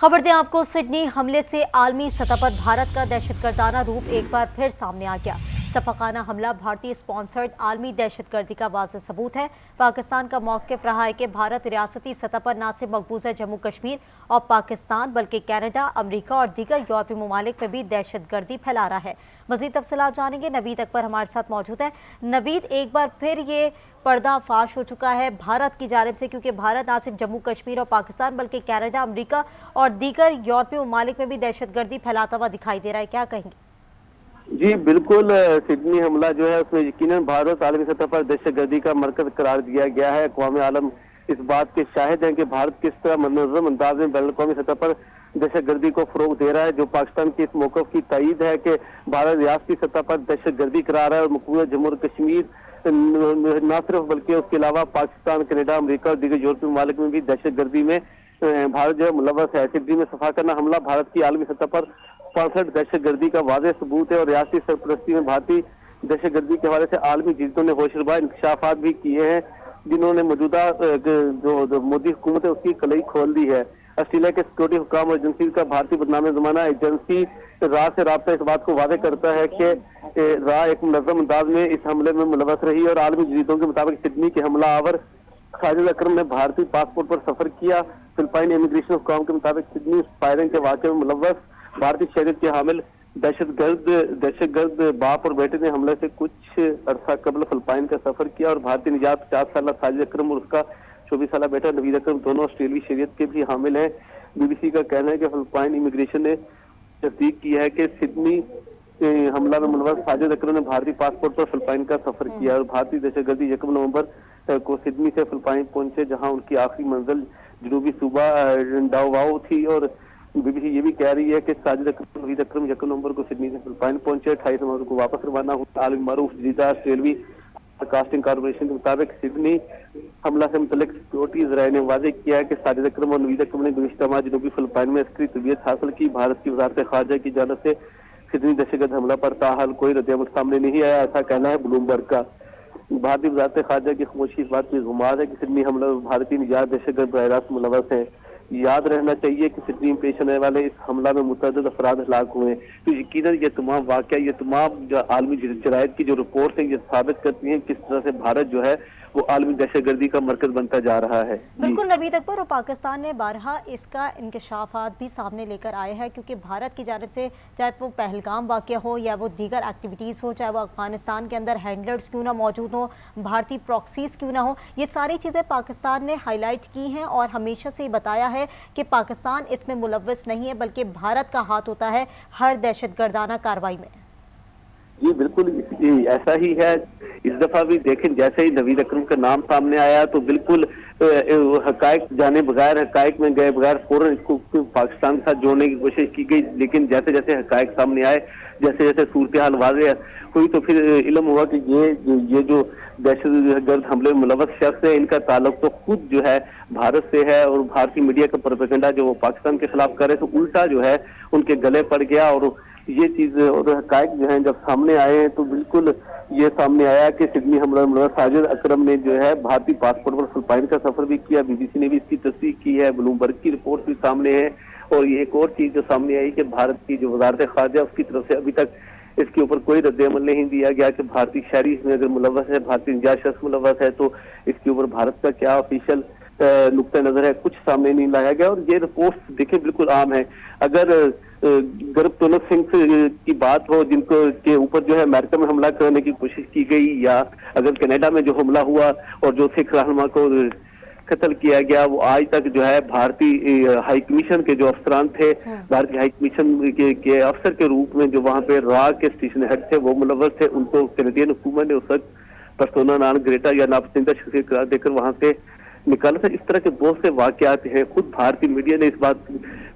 खबर दें आपको, सिडनी हमले से आलमी सतह पर भारत का दहशतगर्दाना रूप एक बार फिर सामने आ गया। सफाकाना हमला भारतीय स्पॉन्सर्ड आलमी दहशतगर्दी का वाज़ेह सबूत है। पाकिस्तान का मौक़िफ़ रहा है कि भारत रियासती सतह पर न सिर्फ मकबूजा जम्मू कश्मीर और पाकिस्तान बल्कि कनाडा, अमरीका और दीगर यूरोपीय ममालिक में भी दहशतगर्दी फैला रहा है। मज़ीद तफसीलात जानेंगे, नवीद अकबर हमारे साथ मौजूद है। नवीद, एक बार फिर ये पर्दाफाश हो चुका है भारत की जानिब से, क्योंकि भारत न सिर्फ जम्मू कश्मीर और पाकिस्तान बल्कि कनाडा, अमरीका और दीगर यूरोपीय ममालिक में भी दहशतगर्दी फैलाता हुआ दिखाई दे रहा है। क्या कहेंगे? जी बिल्कुल, सिडनी हमला जो है उसमें यकीनन भारत आलमी सतह पर दहशतगर्दी का मरकज करार दिया गया है। अक़वाम आलम इस बात के शाहिद हैं कि भारत किस तरह मनज़्ज़म अंदाज में बैनुल अक़वामी सतह पर दहशतगर्दी को फ़रोग़ दे रहा है। जो पाकिस्तान की इस मौक़िफ़ की तायीद है कि भारत रियासती सतह पर दहशतगर्दी करा रहा है और मकबूजा जम्मू और कश्मीर न सिर्फ बल्कि उसके अलावा पाकिस्तान, कनाडा, अमरीका और दीगर यूरोपीय ममालिक में भी दहशतगर्दी में भारत जो है मुलव्वस है। सिडनी में सफाकाना हमला भारत की आलमी सतह पर स्पॉन्सर्ड दहशतगर्दी का वाज़ेह सबूत है और रियासती सरपरस्ती में भारतीय दहशतगर्दी के हवाले से आलमी जिद्दों ने होशरुबा इंकशाफात भी किए हैं, जिन्होंने मौजूदा जो मोदी हुकूमत है उसकी कलई खोल दी है। ऑस्ट्रेलिया के सिक्योरिटी हुकाम एजेंसी का भारतीय बदनाम ज़माना एजेंसी राह से राब्ता इस बात को वादे करता है कि राह एक मुनज़्ज़म अंदाज में इस हमले में मुलव्वस रही और आलमी जरीदों के मुताबिक सिडनी के हमला आवर साजिद अकरम ने भारतीय पासपोर्ट पर सफर किया। फिलिपाइन इमिग्रेशन हुकाम के मुताबिक सिडनी फायरिंग के वाक़े में मुलव्वस भारतीय शहरियत के हामिल दहशतगर्द बाप और बेटे ने हमले से कुछ अरसा कबल फिलिपाइन का सफर किया और भारतीय निजात 50 साल साजिद अकरम और उसका 24 साल बेटा नवीद अकरम दोनों ऑस्ट्रेलियाई शहरियत के भी हामिल हैं। BBC का कहना है कि फिलिपाइन इमिग्रेशन ने तस्दीक की है कि सिडनी हमला में मुलव्वस साजिद अकरम ने भारतीय पासपोर्ट पर फिलिपाइन का सफर किया और भारतीय दहशतगर्दी 1 नवंबर को सिडनी से फिलिपाइन पहुंचे, जहां उनकी आखिरी मंजिल जनूबी सूबा डाओवाओ थी। और BBC ये भी कह रही है कि साजिद अकरम नवीद अकरम 1 नवंबर को सिडनी से फिलिपाइन पहुंचे, 28 नवंबर को वापस रवाना हुआ। आलमी मारूफ जदीदा ऑस्ट्रेलवी ब्रॉडकास्टिंग कॉर्पोरेशन के मुताबिक सिडनी हमला से मुतल्लिक सिक्योरिटी ज़राए ने वाज़ेह किया है कि साजिद अकरम और नवीद अकरम ने गुज़िश्ता माह जनूबी फिलिपाइन में अस्करी तरबियत हासिल की। भारत की वज़ारत ख़ारजा की जानिब से सिडनी दहशतगर्द हमला पर ताहाल कोई रद्द-ए-अमल सामने नहीं आया, ऐसा कहना है ब्लूमबर्ग का। भारतीय वज़ारत ख़ारजा की खामोशी इस बात की गुमार है कि सिडनी हमला में भारतीय निजात दहशतगर्द बराह रास्त मुलव्वस है। याद रहना चाहिए कि सिडनी में पेश आने वाले इस हमला में मुतअद्दिद अफराद हलाक हुए हैं। तो यकीनन ये तमाम वाक़या, ये तमाम जो आलमी जरायद की जो रिपोर्ट है, ये साबित करती हैं किस तरह से भारत जो है वो आलमी दहशतगर्दी का मरकज बनता जा रहा है। बिल्कुल नवीद अकबर, और पाकिस्तान ने बारहा इसका इंकशाफात भी सामने लेकर आए हैं, क्योंकि भारत की जानिब से चाहे वो पहलगाम वाक़या हो या वो दीगर एक्टिविटीज़ हो, चाहे वो अफगानिस्तान के अंदर हैंडलर्स क्यों ना मौजूद हो, भारतीय प्रॉक्सीज क्यों ना हो, ये सारी चीज़ें पाकिस्तान ने हाईलाइट की हैं और हमेशा से बताया है कि पाकिस्तान इसमें मुलव्वस नहीं है, बल्कि भारत का हाथ होता है हर दहशतगर्दाना कार्रवाई में। जी बिल्कुल ऐसा ही है। इस दफा भी देखें, जैसे ही नवीद अकरम का नाम सामने आया तो बिल्कुल हकायक जाने बगैर, हकायक में गए बगैर फौरन इसको पाकिस्तान के साथ जोड़ने की कोशिश की गई। लेकिन जैसे जैसे हकायक सामने आए, जैसे जैसे सूरत हाल वाज़ेह हुई, तो फिर इल्म हुआ कि ये जो दहशतगर्द हमले में मुलव्वस शख्स है, इनका ताल्लुक तो खुद जो है भारत से है और भारतीय मीडिया का प्रोपेगेंडा जो वो पाकिस्तान के खिलाफ कर रहे, तो उल्टा जो है उनके गले पड़ गया। और ये चीज और हकायक जो है जब सामने आए हैं तो बिल्कुल ये सामने आया कि सिडनी हमला में साजिद अकरम ने जो है भारतीय पासपोर्ट पर फिलिपाइन का सफर भी किया। BBC ने भी इसकी तस्दीक की है, ब्लूमबर्ग की रिपोर्ट भी सामने है। और ये एक और चीज जो सामने आई कि भारत की जो वज़ारत ख़ारजा उसकी तरफ से अभी तक इसके ऊपर कोई रद्द-ए-अमल नहीं दिया गया कि भारतीय शहरी इसमें अगर मुलव्वस है, भारतीय निजात शख्स मुलव्वस है, तो इसके ऊपर भारत का क्या ऑफिशियल नुक्ता नजर है, कुछ सामने नहीं लाया गया। और ये रिपोर्ट देखें बिल्कुल आम है। अगर गुरबतुल्लाह सिंह की बात हो, जिनको के ऊपर जो है अमेरिका में हमला करने की कोशिश की गई, या अगर कनाडा में जो हमला हुआ और जो सिख रहनुमा को कत्ल किया गया, वो आज तक जो है भारतीय हाई कमीशन के जो अफसरान थे, भारतीय हाई कमीशन के अफसर के रूप में जो वहाँ पे राह के स्टेशन हेड थे वो मुलव्वस थे। उनको कैनेडियन हुकूमत ने उस वक्त पर्सोना नॉन ग्रेटा या नापसंदीदा शख्सियत करार देकर वहाँ से निकाला था। इस तरह के बहुत से वाकयात हैं। खुद भारतीय मीडिया ने इस बात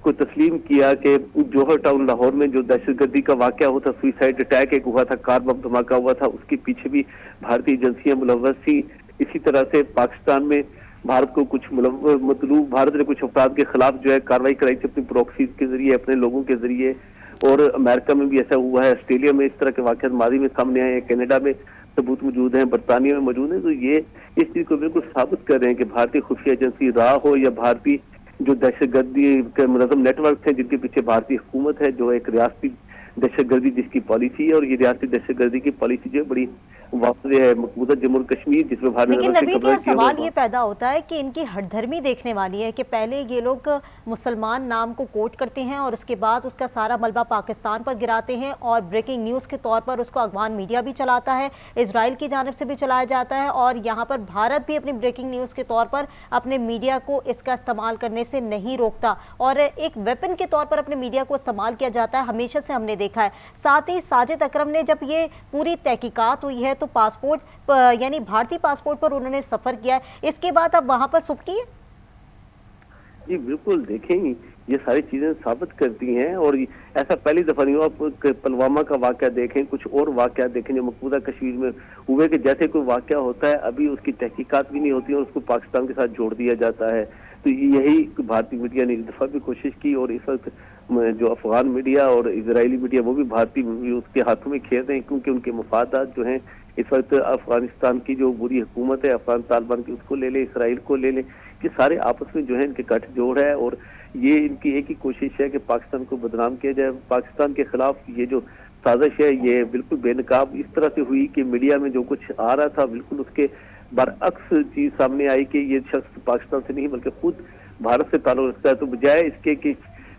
को तस्लीम किया कि जौहर टाउन लाहौर में जो दहशतगर्दी का वाकया हुआ था, सुसाइड अटैक एक हुआ था, कार बम धमाका हुआ था, उसके पीछे भी भारतीय एजेंसियां मुलव्वस थी। इसी तरह से पाकिस्तान में भारत को कुछ भारत ने कुछ अफराद के खिलाफ जो है कार्रवाई कराई थी अपनी प्रॉक्सीज के जरिए, अपने लोगों के जरिए। और अमेरिका में भी ऐसा हुआ है, ऑस्ट्रेलिया में इस तरह के वाकयात माजी में सामने आए हैं, कनाडा में सबूत मौजूद हैं, बरतानिया में मौजूद हैं। तो ये इस चीज को बिल्कुल साबित कर रहे हैं कि भारतीय खुफिया एजेंसी राह हो या भारतीय जो दहशतगर्दी के मुनज़्ज़म नेटवर्क थे जिनके पीछे भारतीय हुकूमत है, जो एक रियासती दहशतगर्दी जिसकी पॉलिसी है, और ये रियासती दहशतगर्दी की पॉलिसी जो है बड़ी वाज़ेह है। मकबूजा जम्मू कश्मीर जिसमें भारत ने लेकिन नबीद, यहाँ सवाल ये किया पैदा होता है कि इनकी हठधर्मी देखने वाली है कि पहले ये लोग मुसलमान नाम को कोट करते हैं और उसके बाद उसका सारा मलबा पाकिस्तान पर गिराते हैं और ब्रेकिंग न्यूज़ के तौर पर उसको अफगान मीडिया भी चलाता है, इजराइल की जानिब से भी चलाया जाता है, और यहाँ पर भारत भी अपनी ब्रेकिंग न्यूज़ के तौर पर अपने मीडिया को इसका इस्तेमाल करने से नहीं रोकता और एक वेपन के तौर पर अपने मीडिया को इस्तेमाल किया जाता है, हमेशा से हमने देखा है। साथ ही साजिद अकरम ने जब ये पूरी तहकीकात हुई है तो पासपोर्ट यानी भारतीय पासपोर्ट पर उन्होंने सफर किया है, इसके बाद अब वहां पर सुबकी है। जी बिल्कुल, देखें ये सारी चीजें साबित करती हैं, और ऐसा पहली दफा नहीं हुआ। आप पुलवामा का वाकया देखें, कुछ और वाकया देखें जो मकबूजा कश्मीर में हुए, कि जैसे कोई वाकया होता है अभी उसकी तहकीकात भी नहीं होती और उसको पाकिस्तान के साथ जोड़ दिया जाता है। तो यही भारतीय मीडिया ने इस दफा भी कोशिश की, और इस वक्त जो अफगान मीडिया और इजरायली मीडिया वो भी भारतीय उसके हाथों में खेल रहे हैं, क्योंकि उनके मफादात जो हैं इस वक्त अफगानिस्तान की जो बुरी हुकूमत है अफगान तालिबान की, उसको ले ले, इसराइल को ले ले, कि सारे आपस में जो है इनके गठजोड़ है, और ये इनकी एक ही कोशिश है कि पाकिस्तान को बदनाम किया जाए। पाकिस्तान के खिलाफ ये जो साजिश है ये बिल्कुल बेनकाब इस तरह से हुई कि मीडिया में जो कुछ आ रहा था बिल्कुल उसके बरअक्स चीज सामने आई कि ये शख्स पाकिस्तान से नहीं बल्कि खुद भारत से ताल्लुक रखता है। तो बजाय इसके कि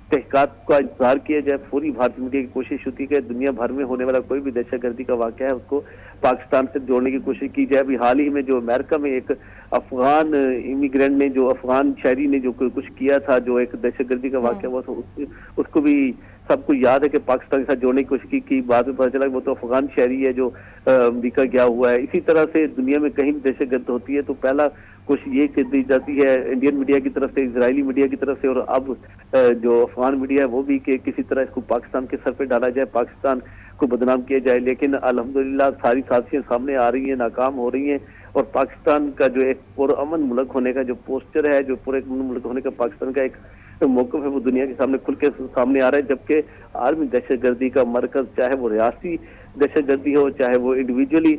तहकीकात का इंतजार किया जाए, पूरी भारतीय मीडिया की कोशिश होती है कि दुनिया भर में होने वाला कोई भी दहशतगर्दी का वाकया है उसको पाकिस्तान से जोड़ने की कोशिश की जाए। अभी हाल ही में जो अमेरिका में एक अफगान इमिग्रेंट ने, जो अफगान शहरी ने जो कुछ किया था, जो एक दहशतगर्दी का वाकया हुआ था, उसको भी सबको याद है कि पाकिस्तान के साथ जोड़ने की कोशिश की बाद में पता चला वो तो अफगान शहरी है जो अमरीका गया हुआ है। इसी तरह से दुनिया में कहीं भी दहशतगर्द होती है तो पहला कोशिश ये कर दी जाती है इंडियन मीडिया की तरफ से, इजरायली मीडिया की तरफ से, और अब जो अफगान मीडिया है वो भी कि किसी तरह इसको पाकिस्तान के सर पे डाला जाए, पाकिस्तान को बदनाम किया जाए। लेकिन अल्हम्दुलिल्लाह सारी साजिशें सामने आ रही हैं, नाकाम हो रही हैं, और पाकिस्तान का जो एक पुरअमन मुल्क होने का जो पोस्टर है, जो पूरे मुल्क होने का पाकिस्तान का एक मौक़िफ़ है, वो दुनिया के सामने खुल के सामने आ रहा है। जबकि आलमी दहशतगर्दी का मरकज, चाहे वो रियासी दहशतगर्दी हो, चाहे वो इंडिविजुअली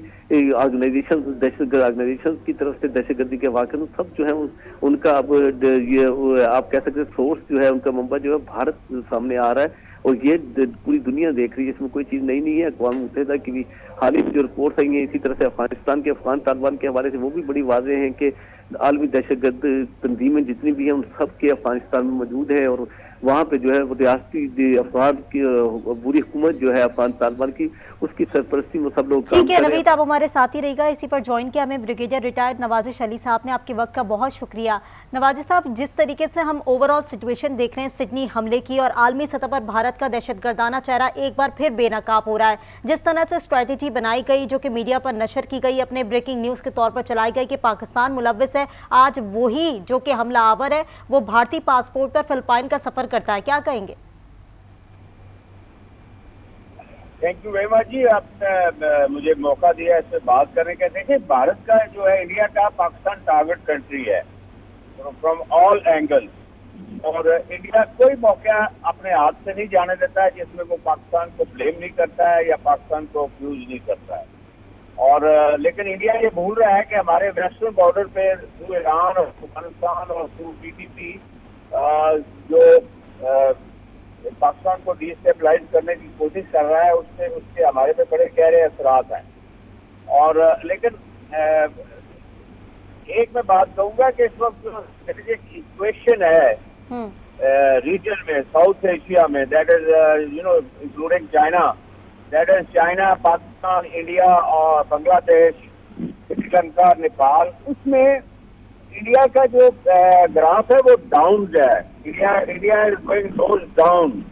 ऑर्गेनाइजेशन दहशतगर्द ऑर्गेनाइजेशन की तरफ से दहशतगर्दी के वाक़े, सब जो है उनका अब ये आप कह सकते हैं सोर्स जो है, उनका मंबा जो है भारत सामने आ रहा है, और ये पूरी दुनिया देख रही है। इसमें कोई चीज़ नई नहीं है। अक़वाम मुत्तहिदा की भी हाल ही जो रिपोर्ट्स आई हैं इसी तरह से अफगानिस्तान के अफगान तालिबान के हवाले से, वो भी बड़ी वाज़ेह हैं कि आलमी दहशतगर्द तंजीमें जितनी भी हैं उन सब के अफगानिस्तान में मौजूद है, और वहाँ पे जो है वो रियासती अफगान की बुरी हुकूमत जो है अफगान तालिबान की, उसकी सरपरस्ती में सब लोग काम ठीक है कर रहे हैं। नवीद, आप हमारे साथ ही रहिएगा। इसी पर ज्वाइन किया हमें ब्रिगेडियर रिटायर्ड नवाजिश अली साहब ने। आपके वक्त का बहुत शुक्रिया। नवाजिश साहब, जिस तरीके से हम ओवरऑल सिचुएशन देख रहे हैं सिडनी हमले की, और आलमी सतह पर भारत का दहशतगर्दाना चेहरा एक बार फिर बेनकाब हो रहा है, जिस तरह से स्ट्रैटेजी बनाई गई जो कि मीडिया पर नशर की गई, अपने ब्रेकिंग न्यूज़ के तौर पर चलाई गई कि पाकिस्तान मुलव्विस है, आज वही जो कि हमला आवर है वो भारतीय पासपोर्ट पर फिलिपाइन का सफर करता है, क्या कहेंगे? थैंक यू वेरी मच जी, आपने मुझे मौका दिया इससे बात करने का। देखिए, भारत का जो है इंडिया का पाकिस्तान टारगेट कंट्री है फ्रॉम ऑल एंगल, और इंडिया कोई मौका अपने हाथ से नहीं जाने देता है जिसमें वो पाकिस्तान को ब्लेम नहीं करता है या पाकिस्तान को अक्यूज नहीं करता है। और लेकिन इंडिया ये भूल रहा है कि हमारे वेस्टर्न बॉर्डर पे थ्रू ईरान और अफगानिस्तान और थ्रू TTP जो पाकिस्तान को डिस्टेबलाइज करने की कोशिश कर रहा है, उसके हमारे पे बड़े गहरे असरात हैं। और लेकिन एक मैं बात कहूंगा कि इस वक्त जो स्ट्रेटेजिक इक्वेशन है रीजन में, साउथ एशिया में, that is including China, that is China, Pakistan, India और बांग्लादेश, श्रीलंका, नेपाल, उसमें इंडिया का जो ग्राफ है वो डाउन है। इंडिया इज गोइंग डाउन,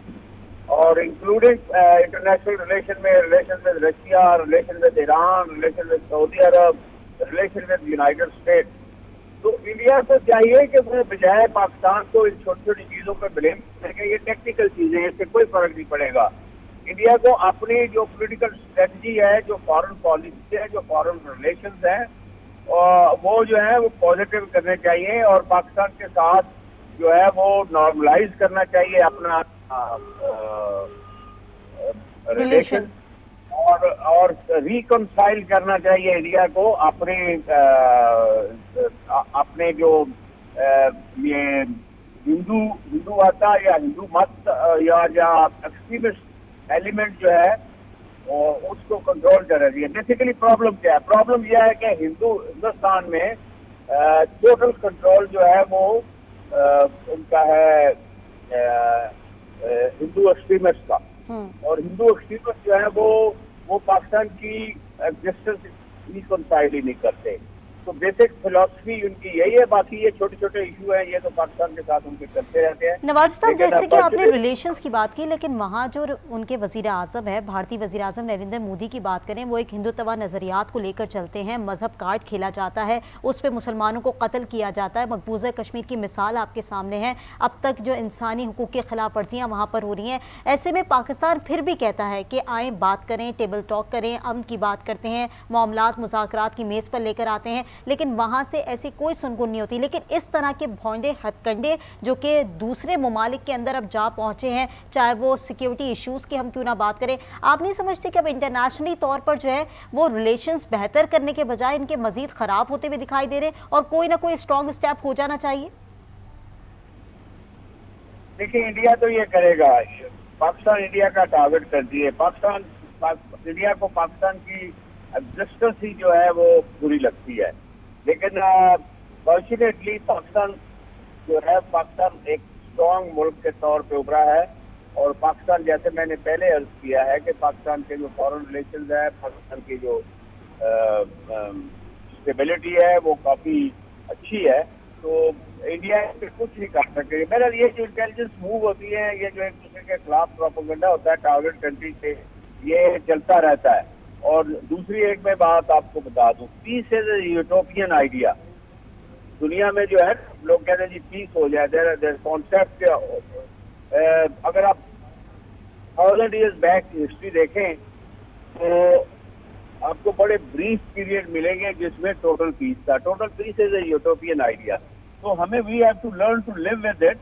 और इंक्लूडिंग इंटरनेशनल रिलेशन में, relation with Russia, relation with Iran, relation with Saudi Arab, relation with United states. तो इंडिया को चाहिए कि वो बजाय पाकिस्तान को इन छोटी छोटी चीजों पर ब्लेम करके, ये टेक्निकल चीजें हैं, इससे कोई फर्क नहीं पड़ेगा। इंडिया को अपनी जो पॉलिटिकल स्ट्रेटजी है, जो फॉरेन पॉलिसी है, जो फॉरेन रिलेशंस है, वो जो है वो पॉजिटिव करने चाहिए, और पाकिस्तान के साथ जो है वो नॉर्मलाइज करना चाहिए अपना रिलेशन, और रिकंसाइल करना चाहिए इंडिया को अपने जो ये हिंदूवाता या हिंदू मत या एक्सट्रीमिस्ट एलिमेंट जो है और उसको कंट्रोल कर रही है। बेसिकली प्रॉब्लम क्या है? प्रॉब्लम यह है कि हिंदुस्तान में टोटल कंट्रोल जो है वो उनका है हिंदू एक्सट्रीमिस्ट का, और हिंदू एक्सट्रीमिस्ट जो है वो पाकिस्तान की एग्जिस्टेंस रिकंसाइल ही नहीं करते। तो बेसिक फिलॉसफी उनकी यही है। बाकी ये छोटे छोटे इशू हैं, ये तो पाकिस्तान के साथ उनके चलते रहते हैं। नवाज साहब, जैसे कि आपने रिलेशंस की बात की, लेकिन वहाँ जो उनके वजीर आज़म है, भारतीय वजीर आज़म नरेंद्र मोदी की बात करें, वो एक हिंदुत्व नज़रियात को लेकर चलते हैं। मजहब कार्ड खेला जाता है, उस पर मुसलमानों को कत्ल किया जाता है। मकबूजा कश्मीर की मिसाल आपके सामने है। अब तक जो इंसानी हुकूक की खिलाफ वर्जियाँ वहाँ पर हो रही हैं। ऐसे में पाकिस्तान फिर भी कहता है कि आएँ बात करें, टेबल टॉक करें, अमन की बात करते हैं, मामलात मुज़ाकरात की मेज़ पर लेकर आते हैं, लेकिन वहाँ से ऐसी कोई सुनगुन नहीं होती। लेकिन इस तरह के भौंडे हथकंडे जो कि दूसरे ममालिक के अंदर अब जा पहुँचे हैं, चाहे वो सिक्योरिटी इश्यूज़ की हम क्यों ना बात करें, आप नहीं समझते कि अब इंटरनेशनली तौर पर जो है वो रिलेशंस बेहतर करने के बजाय इनके मज़ीद ख़राब होते हुए दिखाई दे रहे हैं और कोई ना कोई स्ट्रॉन्ग स्टेप हो जाना चाहिए? देखिए, इंडिया तो ये करेगा। पाकिस्तान इंडिया का टारगेट करती है। इंडिया को पाकिस्तान की एग्जिस्टेंस ही जो है वो बुरी लगती है। लेकिन फॉर्चुनेटली पाकिस्तान जो है, पाकिस्तान एक स्ट्रॉन्ग मुल्क के तौर पे उभरा है। और पाकिस्तान, जैसे मैंने पहले अर्ज किया है कि पाकिस्तान के जो फॉरेन रिलेशंस है, पाकिस्तान की जो स्टेबिलिटी है वो काफ़ी अच्छी है। तो इंडिया पे कुछ नहीं कर सकते। मेरा ये जो इंटेलिजेंस मूव होती है, ये जो एक दूसरे के खिलाफ प्रोपेगेंडा होता है टारगेट कंट्री से, ये चलता रहता है। और दूसरी एक मैं बात आपको बता दूं, peace is a utopian idea. दुनिया में जो है लोग कहते हैं जी पीस हो जाए, देयर कॉन्सेप्ट। अगर आप 1000 ईयर्स बैक हिस्ट्री देखें तो आपको बड़े ब्रीफ पीरियड मिलेंगे जिसमें टोटल पीस था। Total peace is a utopian idea. तो हमें we have to learn to live with it,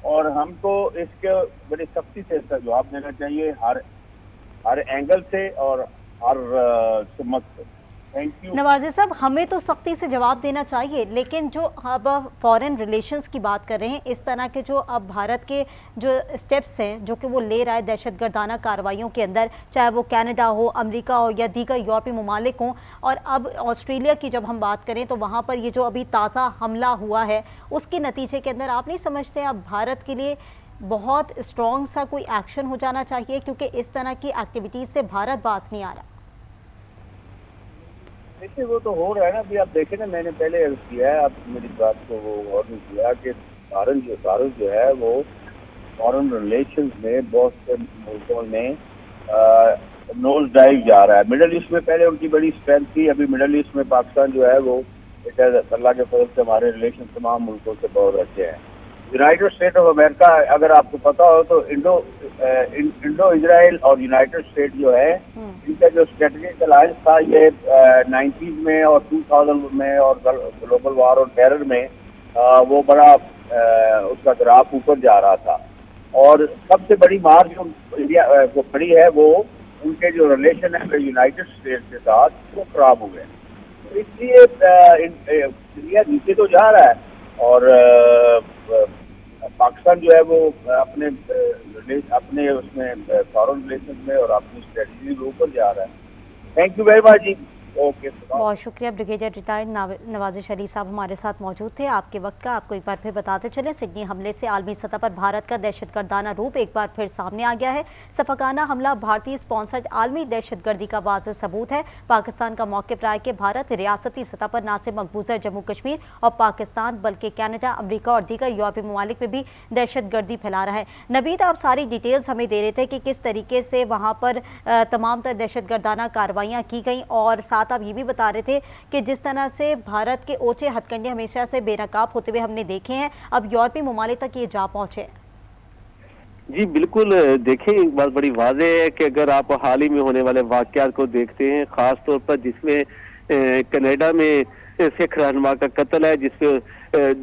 और हमको इसके बड़ी सख्ती से इसका जवाब देना चाहिए, हर एंगल से और हर समझ से। Thank you. नवाज़ साहब, हमें तो सख्ती से जवाब देना चाहिए, लेकिन जो अब फॉरेन रिलेशंस की बात कर रहे हैं, इस तरह के जो अब भारत के जो स्टेप्स हैं जो कि वो ले रहा है दहशतगर्दाना कार्रवाइयों के अंदर, चाहे वो कनाडा हो, अमेरिका हो या दीगर यूरोपीय ममालिक हों, और अब ऑस्ट्रेलिया की जब हम बात करें तो वहाँ पर ये जो अभी ताज़ा हमला हुआ है उसके नतीजे के अंदर आप नहीं समझते अब भारत के लिए बहुत स्ट्रॉन्ग सा कोई एक्शन हो जाना चाहिए, क्योंकि इस तरह की एक्टिविटीज़ से भारत बाज नहीं आ रहा? देखिए, वो तो हो रहा है ना। अभी आप देखें ना, मैंने पहले अर्ज किया है, आप मेरी बात को वो और नहीं किया कि भारत जो है वो फॉरेन रिलेशंस में बहुत से मुल्कों में नोज डाइव जा रहा है। मिडल ईस्ट में पहले उनकी बड़ी स्ट्रेंथ थी, अभी मिडल ईस्ट में पाकिस्तान जो है वो अल्लाह के फजल से हमारे रिलेशन तमाम मुल्कों से बहुत अच्छे हैं। यूनाइटेड स्टेट ऑफ अमेरिका, अगर आपको पता हो तो इंडो इजराइल और यूनाइटेड स्टेट जो है, इनका जो स्ट्रेटेजिक अलायंस था ये 90s में और 2000 में और ग्लोबल वार और टेरर में वो बड़ा उसका ग्राफ ऊपर जा रहा था। और सबसे बड़ी मार जो इंडिया को पड़ी है वो उनके जो रिलेशन है यूनाइटेड स्टेट के साथ, वो खराब हो गए। तो इसलिए इंडिया नीचे तो जा रहा है, और पाकिस्तान जो है वो अपने उसमें फॉरेन रिलेशन में और अपनी स्ट्रेटजी के ऊपर जा रहा है। थैंक यू वेरी मच जी। ओके, बहुत शुक्रिया। ब्रिगेडियर रिटायर्ड नवाज़िश अली साहब हमारे साथ मौजूद थे। आपके वक्त का आपको एक बार फिर बताते चले, सिडनी हमले से आलमी सतह पर भारत का दहशतगर्दाना रूप एक बार फिर सामने आ गया है। सफाकाना हमला भारतीय स्पॉन्सर्ड आलमी दहशतगर्दी का वाज़ेह सबूत है। पाकिस्तान का मौक़िफ़ रहा है कि भारत रियासती सतह पर न सिर्फ मकबूजा जम्मू कश्मीर और पाकिस्तान बल्कि कनाडा, अमरीका और दीगर यूरोपीय ममालिक में भी दहशतगर्दी फैला रहा है। नवीद, आप सारी डिटेल्स हमें दे रहे थे कि किस तरीके से वहाँ पर तमाम तर दहशतगर्दाना कार्रवाइयाँ की गई, और साथ आप ये भी बता रहे थे कि जिस तरह से भारत के ओछे हथकंडे हमेशा से बेनकाब होते हुए हमने देखे हैं, अब यूरोपीय ममालिक तक ये जा पहुंचे। जी बिल्कुल। देखें, एक बात बड़ी वाज़ेह है कि अगर आप हाल ही में होने वाले वाक़यात को देखते हैं, ख़ास तौर पर जिसमें कनाडा में सिख रहनुमा का कत्ल है, जिसपे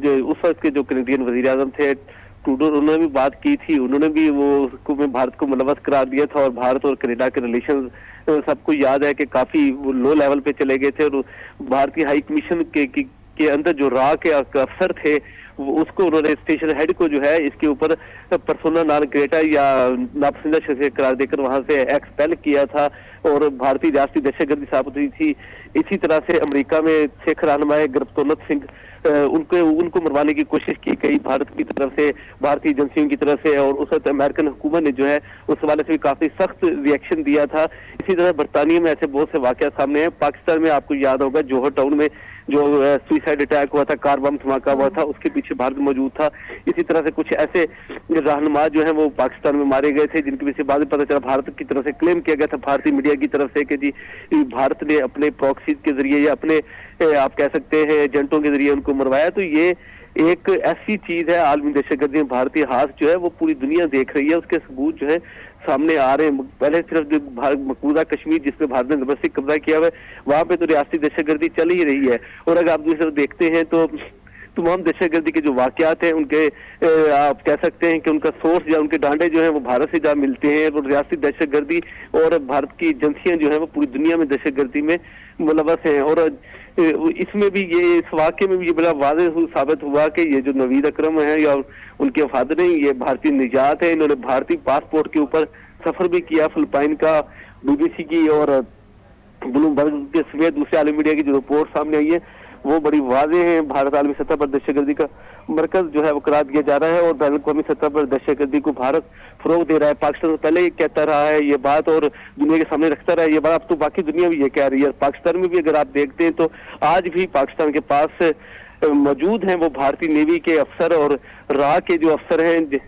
जो उस वक्त के जो कनेडियन वज़ीर आज़म थे ट्रूडो, उन्होंने भी बात की थी, उन्होंने भी वो भारत को मुलव्वस करार दिया था, और भारत और कनाडा के रिलेशन सबको याद है कि काफी लो लेवल पे चले गए थे, और भारतीय हाई कमीशन के अंदर जो रा के अफसर थे اس کو उन्होंने स्टेशन हेड को जो है इसके ऊपर पर्सोना नॉन ग्रेटा या नापसंदीदा शख्सियत करार देकर वहां से एक्सपेल किया था और भारतीय राष्ट्रीय दहशतगर्दी साबित हुई थी। इसी तरह से अमेरिका में सिख रहनुमा गुरबतौलत सिंह उनको मरवाने की कोशिश की गई भारत की तरफ से, भारतीय एजेंसियों की तरफ से, और उस वक्त अमेरिकन हुकूमत ने जो है उस हवाले से भी काफी सख्त रिएक्शन दिया था। इसी तरह बरतानिया में ऐसे बहुत से वाकयात सामने हैं। पाकिस्तान में आपको याद होगा जौहर टाउन में जो सुइसाइड अटैक हुआ था, कार बम धमाका हुआ था, उसके पीछे भारत मौजूद था। इसी तरह से कुछ ऐसे रहनुमा जो है वो पाकिस्तान में मारे गए थे जिनके पीछे बाद में पता चला भारत की तरफ से क्लेम किया गया था भारतीय मीडिया की तरफ से कि जी भारत ने अपने प्रॉक्सी के जरिए या अपने आप कह सकते हैं एजेंटों के जरिए उनको मरवाया। तो ये एक ऐसी चीज है, आलमी दहशतगर्दी में भारतीय हाथ जो है वो पूरी दुनिया देख रही है, उसके सबूत जो है सामने आ रहे हैं। पहले सिर्फ मकबूजा कश्मीर जिसपे भारत ने जबरदस्ती कब्जा किया हुआ है, वहां पे तो रियासती दहशतगर्दी चल ही रही है। और अगर आप दूसरी तरफ देखते हैं तो तमाम दहशतगर्दी के जो वाकयात हैं उनके आप कह सकते हैं कि उनका सोर्स या उनके डांडे जो हैं वो भारत से जा मिलते हैं। और रियासती दहशतगर्दी और भारत की एजेंसियां जो हैं वो पूरी दुनिया में दहशतगर्दी में मुलव्वस हैं। और इसमें भी ये इस वाक़े में भी ये बड़ा वाज़ेह साबित हुआ कि ये जो नवीद अकरम है या उनके फादर हैं ये भारतीय निजात है। इन्होंने भारतीय पासपोर्ट के ऊपर सफर भी किया। फिलिपाइन का BBC की और ब्लूमबर्ग के समेत दूसरे आलमी मीडिया की जो रिपोर्ट सामने आई है वो बड़ी वाज़ेह है। भारत आलमी सतह पर दहशतगर्दी का मरकज जो है वो करार दिया जा रहा है और बैनुल अक़वामी सतह पर दहशतगर्दी को भारत फरोग दे रहा है। पाकिस्तान पहले ही कहता रहा है ये बात और दुनिया के सामने रखता रहा है ये बात, अब तो बाकी दुनिया भी ये कह रही है। पाकिस्तान में भी अगर आप देखते हैं तो आज भी पाकिस्तान के पास मौजूद हैं वो भारतीय नेवी के अफसर और राह के जो अफसर हैं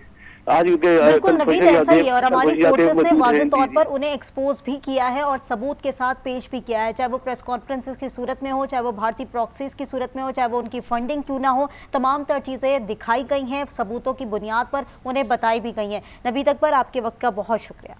आज बिल्कुल नवीद, ऐसा ही है। और हमारी फोर्सेस ने वाज़ेह तौर पर उन्हें एक्सपोज भी किया है और सबूत के साथ पेश भी किया है, चाहे वो प्रेस कॉन्फ्रेंसेस की सूरत में हो, चाहे वो भारतीय प्रॉक्सीज की सूरत में हो, चाहे वो उनकी फंडिंग क्यों ना हो, तमाम तर चीज़ें दिखाई गई हैं, सबूतों की बुनियाद पर उन्हें बताई भी गई हैं। नवीद अकबर, आपके वक्त का बहुत शुक्रिया।